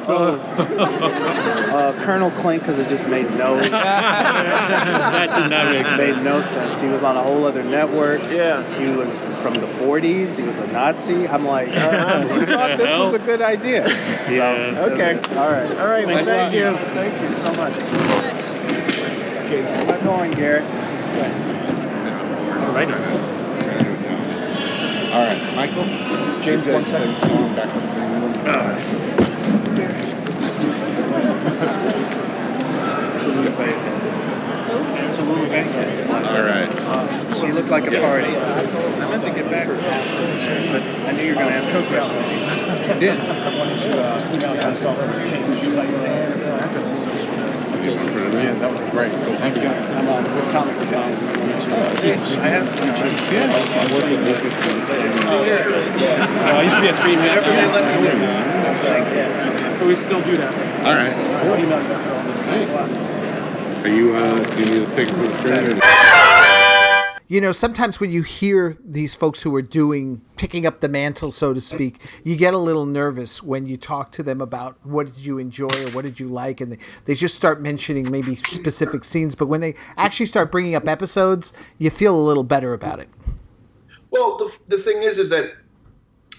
Colonel Klink, because it just made no that did not made no sense. He was on a whole other network. Yeah. He was from the 40s. He was a Nazi. I'm like, who thought this was a good idea? Yeah. So, okay. All right. Well, thank you. Thank you so much. Okay, so we're going, Garrett. All right. All right, Michael. James, 1 second. Back up. All right. She looked like a party. I meant to get back and ask her, but I knew you were going to ask her a question. You did. Yeah, that was great. Cool. Thank you. I'm on the comic book. I have, I work with Lucas. So I used to be a screen master. But we still do that. All right. Are you need a pick for the screen? You know, sometimes when you hear these folks who are picking up the mantle, so to speak, you get a little nervous when you talk to them about what did you enjoy or what did you like, and they just start mentioning maybe specific scenes. But when they actually start bringing up episodes, you feel a little better about it. Well, the thing is that,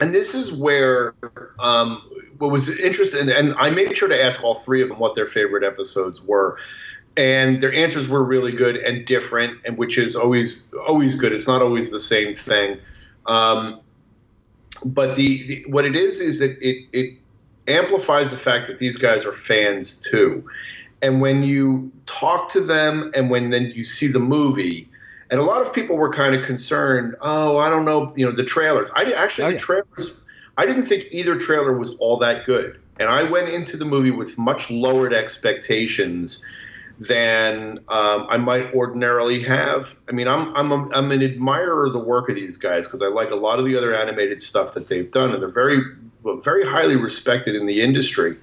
and this is where what was interesting, and I made sure to ask all three of them what their favorite episodes were. And their answers were really good and different, and which is always good. It's not always the same thing. But what it is that it amplifies the fact that these guys are fans too. And when you talk to them and when then you see the movie, and a lot of people were kind of concerned, oh, I don't know, the trailers. The trailers, I didn't think either trailer was all that good. And I went into the movie with much lowered expectations than I might ordinarily have. I mean, I'm an admirer of the work of these guys because I like a lot of the other animated stuff that they've done, and they're very, very highly respected in the industry.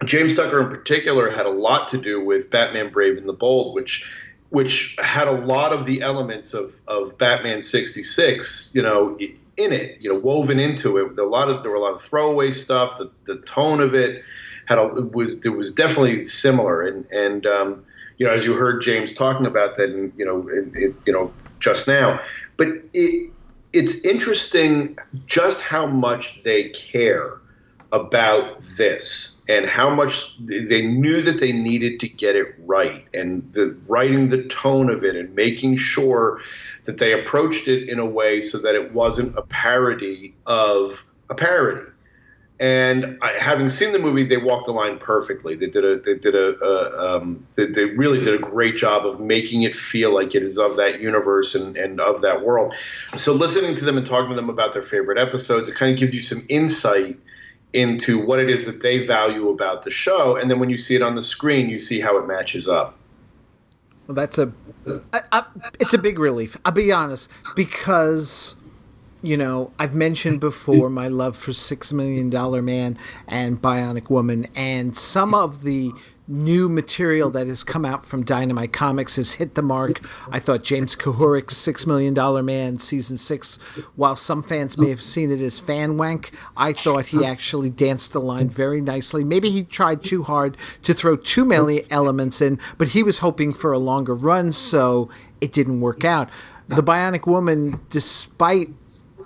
James Tucker, in particular, had a lot to do with Batman: Brave and the Bold, which had a lot of the elements of Batman '66, in it, woven into it. There were a lot of throwaway stuff. The tone of it it was definitely similar, and as you heard James talking about that, just now. But it's interesting just how much they care about this and how much they knew that they needed to get it right, and writing the tone of it and making sure that they approached it in a way so that it wasn't a parody of a parody. And having seen the movie, they walked the line perfectly. They really did a great job of making it feel like it is of that universe and of that world. So listening to them and talking to them about their favorite episodes, it kind of gives you some insight into what it is that they value about the show. And then when you see it on the screen, you see how it matches up. Well, it's a big relief. I'll be honest, because, you know, I've mentioned before my love for $6 Million Man and Bionic Woman, and some of the new material that has come out from Dynamite Comics has hit the mark. I thought James Kahurik's $6 Million Man Season 6, while some fans may have seen it as fan wank, I thought he actually danced the line very nicely. Maybe he tried too hard to throw too many elements in, but he was hoping for a longer run, so it didn't work out. The Bionic Woman, despite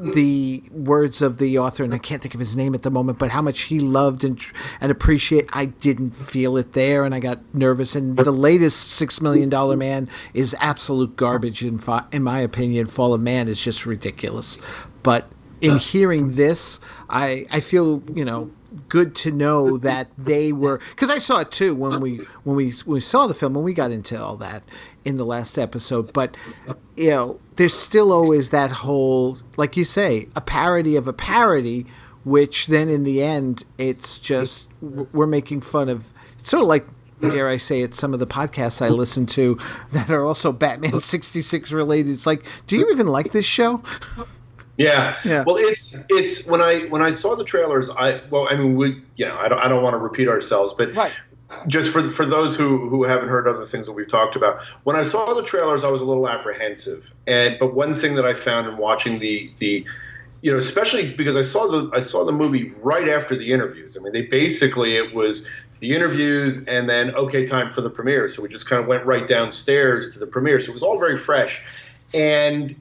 the words of the author, and I can't think of his name at the moment, but how much he loved and appreciate, I didn't feel it there, and I got nervous. And the latest $6 Million Man is absolute garbage, in my opinion. Fall of Man is just ridiculous. But in hearing this, I feel, you know, good to know that they were, because I saw it too when we saw the film, and we got into all that in the last episode. But you know, there's still always that whole, like you say, a parody of a parody, which then in the end it's just we're making fun of. It's sort of like, dare I say it, some of the podcasts I listen to that are also Batman 66 related. It's like, do you even like this show? Yeah. Well, it's when I saw the trailers, I don't want to repeat ourselves, but right. Just for those who haven't heard other things that we've talked about, when I saw the trailers, I was a little apprehensive. But one thing that I found in watching the you know, especially because I saw the movie right after the interviews. I mean, it was the interviews and then time for the premiere. So we just kind of went right downstairs to the premiere. So it was all very fresh. And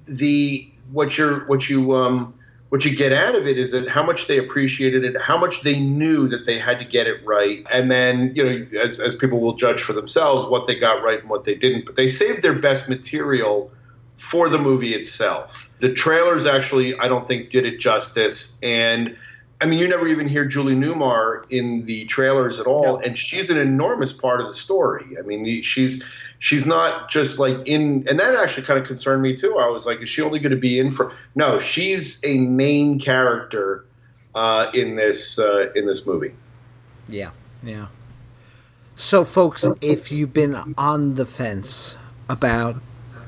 what you get out of it is that how much they appreciated it, how much they knew that they had to get it right, and then, you know, as people will judge for themselves what they got right and what they didn't. But they saved their best material for the movie itself. The trailers actually, I don't think, did it justice. And I mean, you never even hear Julie Newmar in the trailers at all, and she's an enormous part of the story. I mean, she's not just like in, and that actually kind of concerned me too. I was like, is she only going to be in for? No, she's a main character in this movie. Yeah. So, folks, if you've been on the fence about,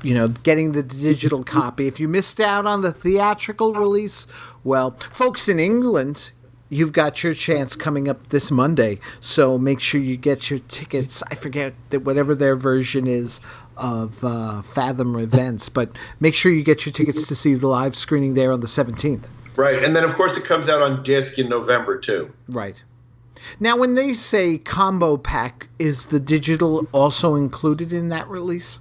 you know, getting the digital copy, if you missed out on the theatrical release, well, folks in England, you've got your chance coming up this Monday. So make sure you get your tickets. I forget that whatever their version is of Fathom Events, but make sure you get your tickets to see the live screening there on the 17th. Right, and then of course it comes out on disc in November too. Right. Now, when they say combo pack, is the digital also included in that release?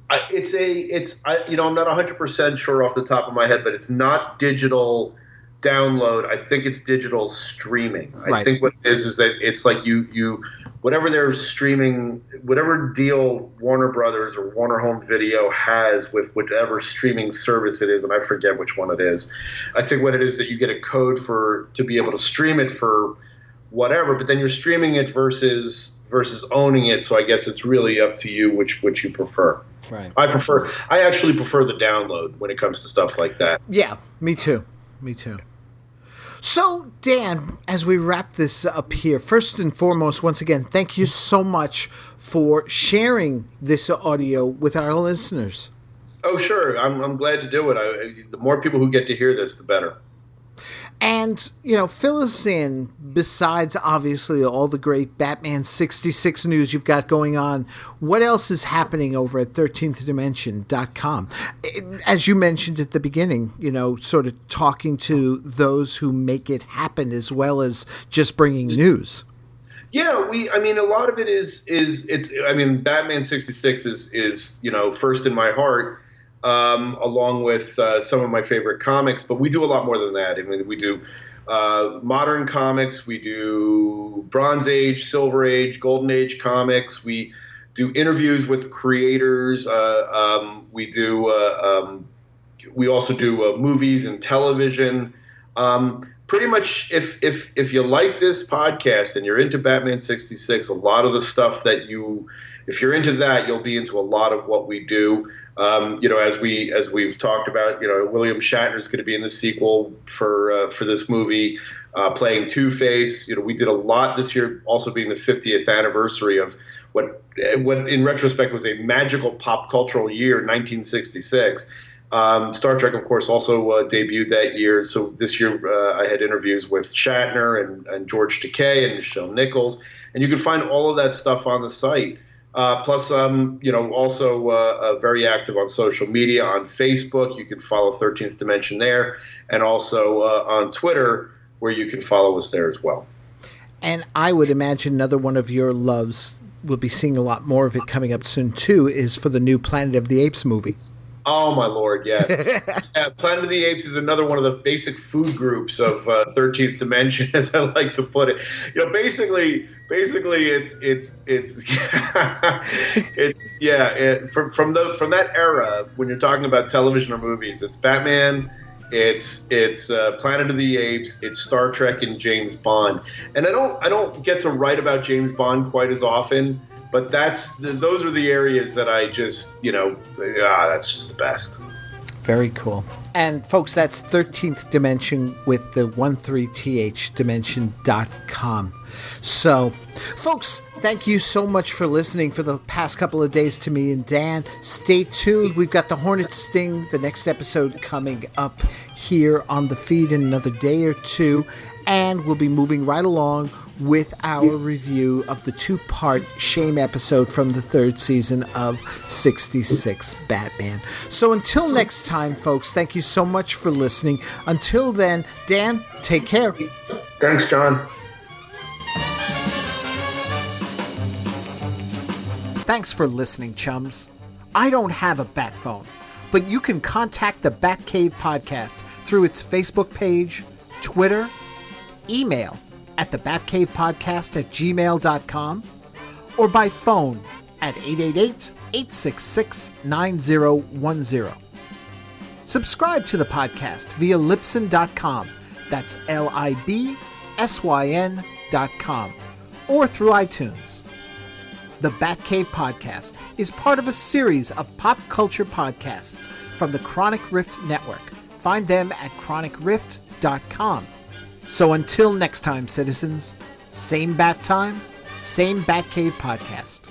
I'm not 100% sure off the top of my head, but it's not digital download. I think it's digital streaming. Right. I think what it is that it's like you whatever they're streaming, whatever deal Warner Brothers or Warner Home Video has with whatever streaming service it is, and I forget which one it is. I think what it is that you get a code to be able to stream it for whatever, but then you're streaming it versus owning it. So I guess it's really up to you which you prefer. Right. I actually prefer the download when it comes to stuff like that. Yeah, me too. So, Dan, as we wrap this up here, first and foremost, once again, thank you so much for sharing this audio with our listeners. Oh, sure. I'm glad to do it. The more people who get to hear this, the better. And, you know, fill us in, besides obviously all the great Batman 66 news you've got going on, what else is happening over at 13thdimension.com? As you mentioned at the beginning, you know, sort of talking to those who make it happen as well as just bringing news. Yeah, a lot of it is Batman 66 is, you know, first in my heart. Along with some of my favorite comics, but we do a lot more than that. I mean, we do modern comics. We do Bronze Age, Silver Age, Golden Age comics. We do interviews with creators. We also do movies and television. Pretty much, if you like this podcast and you're into Batman 66, a lot of the stuff that if you're into that, you'll be into a lot of what we do. As we've talked about, William Shatner is going to be in the sequel for this movie, playing Two-Face. We did a lot this year, also being the 50th anniversary of what in retrospect was a magical pop cultural year, 1966. Star Trek, of course, also debuted that year. So this year I had interviews with Shatner and George Takei and Nichelle Nichols. And you can find all of that stuff on the site. Plus, also very active on social media, on Facebook. You can follow 13th Dimension there. And also on Twitter, where you can follow us there as well. And I would imagine another one of your loves, we'll be seeing a lot more of it coming up soon, too, is for the new Planet of the Apes movie. Oh, my Lord, yes. Yeah, Planet of the Apes is another one of the basic food groups of 13th Dimension, as I like to put it. Basically, from that era, when you're talking about television or movies, it's Batman, it's Planet of the Apes, it's Star Trek, and James Bond. And I don't get to write about James Bond quite as often. But those are the areas that I just, that's just the best. Very cool. And folks, that's 13th Dimension with the 13th dimension.com. So, folks, thank you so much for listening for the past couple of days to me and Dan. Stay tuned. We've got the Hornet Sting, the next episode coming up here on the feed in another day or two. And we'll be moving right along with our review of the 2-part Shame episode from the 3rd season of 66 Batman. So until next time, folks, thank you so much for listening. Until then, Dan, take care. Thanks, John. Thanks for listening, chums. I don't have a bat phone, but you can contact the Batcave Podcast through its Facebook page, Twitter, email at thebatcavepodcast@gmail.com, or by phone at 888-866-9010. Subscribe to the podcast via Libsyn.com, that's LIBSYN.com, or through iTunes. The Batcave Podcast is part of a series of pop culture podcasts from the Chronic Rift Network. Find them at chronicrift.com. So until next time, citizens, same bat time, same Batcave Podcast.